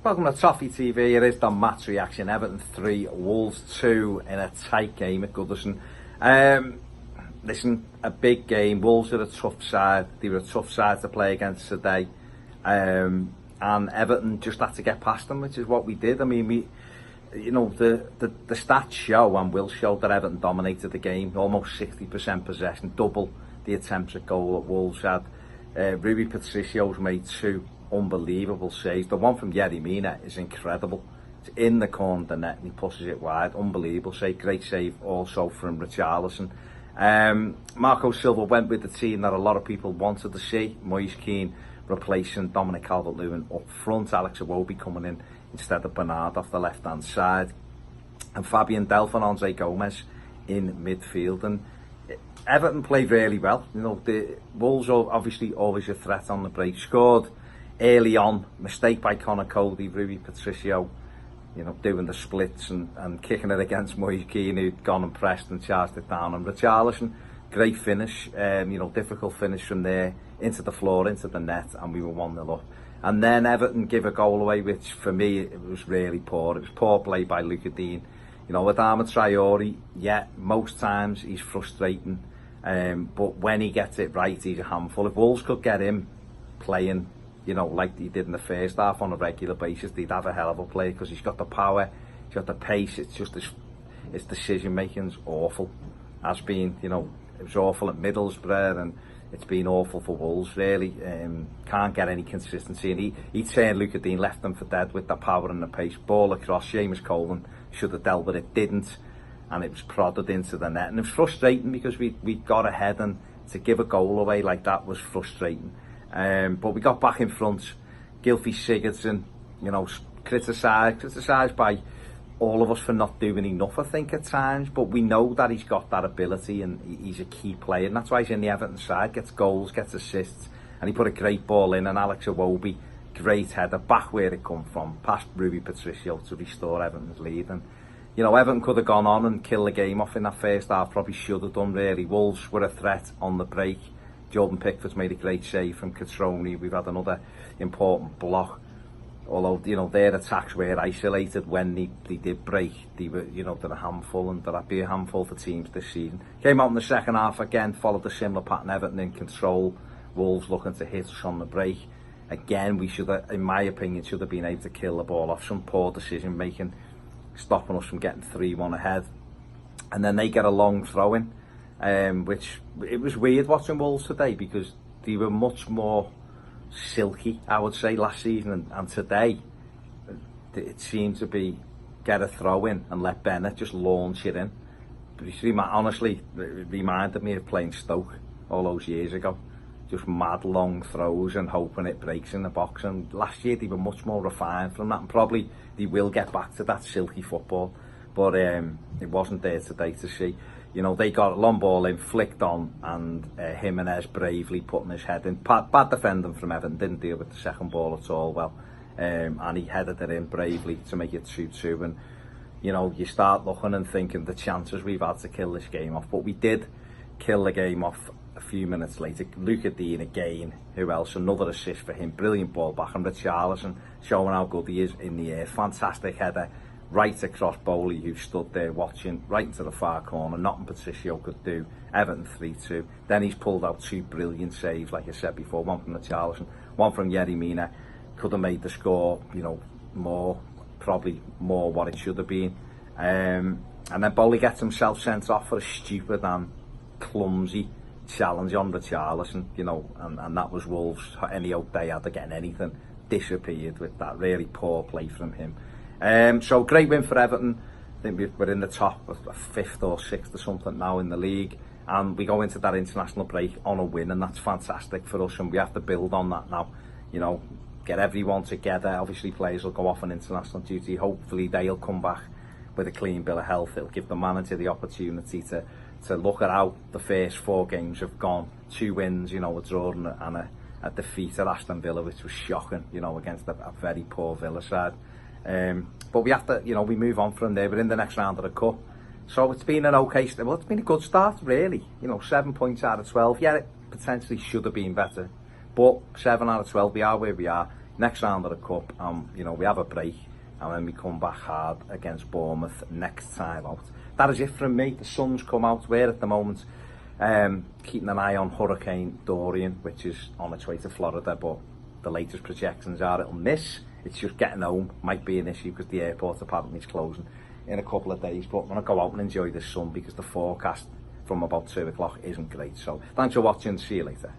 Welcome to Toffee TV. It is the match reaction. Everton 3, Wolves 2 in a tight game at Goodison. Listen, a big game. Wolves are a tough side. They were a tough side to play against today. And Everton just had to get past them, which is what we did. I mean, the stats show and will show that Everton dominated the game. Almost 60% possession, double the attempts at goal that Wolves had. Rui Patricio's made 2 unbelievable saves. The one from Yerry Mina is incredible. It's in the corner of the net and he pushes it wide. Unbelievable save. Great save also from Richarlison. Marco Silva went with the team that a lot of people wanted to see. Moise Kean replacing Dominic Calvert-Lewin up front. Alex Iwobi coming in instead of Bernard off the left hand side. And Fabian Delph and Andre Gomez in midfield. And Everton played really well. You know, the Wolves are obviously always a threat on the break. Scored early on, mistake by Connor Cody, Rui Patricio, doing the splits and kicking it against Moise Kean, who'd gone and pressed and charged it down. And Richarlison, great finish, difficult finish from there, into the floor, into the net, and we were 1-0 up. And then Everton give a goal away, which for me, it was really poor. It was poor play by Luca Dean. With Adama Traore, yeah, most times he's frustrating, but when he gets it right, he's a handful. If Wolves could get him playing, like he did in the first half on a regular basis, they'd have a hell of a play because he's got the power, he's got the pace. It's just his decision making's awful. Has been, it was awful at Middlesbrough and it's been awful for Wolves really. Can't get any consistency, and he turned Luca Dean, left them for dead with the power and the pace. Ball across, Seamus Coleman should have dealt with it, didn't, and it was prodded into the net. And it was frustrating because we got ahead, and to give a goal away like that was frustrating. But we got back in front. Gylfi Sigurdsson, criticised by all of us for not doing enough, I think, at times. But we know that he's got that ability and he's a key player. And that's why he's in the Everton side, gets goals, gets assists. And he put a great ball in, and Alex Iwobi, great header, back where it come from, past Rui Patricio to restore Everton's lead. And, Everton could have gone on and killed the game off in that first half, probably should have done really. Wolves were a threat on the break. Jordan Pickford's made a great save from Catroni. We've had another important block. Although, their attacks were isolated when they did break. They were, they're a handful, and that'd be a handful for teams this season. Came out in the second half again, followed a similar pattern. Everton in control. Wolves looking to hit us on the break. Again, we should have, in my opinion, should have been able to kill the ball off. Some poor decision making, stopping us from getting 3-1 ahead. And then they get a long throw in. Which it was weird watching Wolves today because they were much more silky, I would say, last season, and today it seemed to be get a throw in and let Bennett just launch it in. Honestly, it reminded me of playing Stoke all those years ago, just mad long throws and hoping it breaks in the box. And last year they were much more refined from that, and probably they will get back to that silky football, but it wasn't there today to see. They got a long ball in, flicked on, and Jimenez bravely putting his head in. Bad defending from Everton, didn't deal with the second ball at all well. And he headed it in bravely to make it 2-2. And, you start looking and thinking the chances we've had to kill this game off. But we did kill the game off a few minutes later. Luca Dean again, who else? Another assist for him. Brilliant ball back. And Richarlison showing how good he is in the air. Fantastic header. Right across Bowley, who stood there watching, right into the far corner. Nothing Patricio could do. Everton 3-2. Then he's pulled out 2 brilliant saves, like I said before. One from Richarlison, one from Yerry Mina. Could have made the score, probably more what it should have been. And then Bowley gets himself sent off for a stupid and clumsy challenge on Richarlison, and that was Wolves. Any hope they had to get anything disappeared with that. Really poor play from him. So great win for Everton. I think we're in the top, 5th or 6th or something now in the league, and we go into that international break on a win, and that's fantastic for us, and we have to build on that now. Get everyone together. Obviously players will go off on international duty. Hopefully they'll come back with a clean bill of health. It'll give the manager the opportunity to look at how the first 4 games have gone. 2 wins, a draw and a defeat at Aston Villa, which was shocking, against a very poor Villa side. But we have to, we move on from there. We're in the next round of the cup, so it's been an okay start. Well, it's been a good start really. 7 points out of 12. Yeah, it potentially should have been better, but 7 out of 12, we are where we are. next round of the cup, you know, we have a break, and then we come back hard against Bournemouth next time out. That is it from me. The sun's come out. We're at the moment keeping an eye on Hurricane Dorian, which is on its way to Florida, but the latest projections are it'll miss. It's just getting home might be an issue because the airport apparently is closing in a couple of days, but I'm going to go out and enjoy the sun because the forecast from about 2 o'clock isn't great. So thanks for watching. See you later.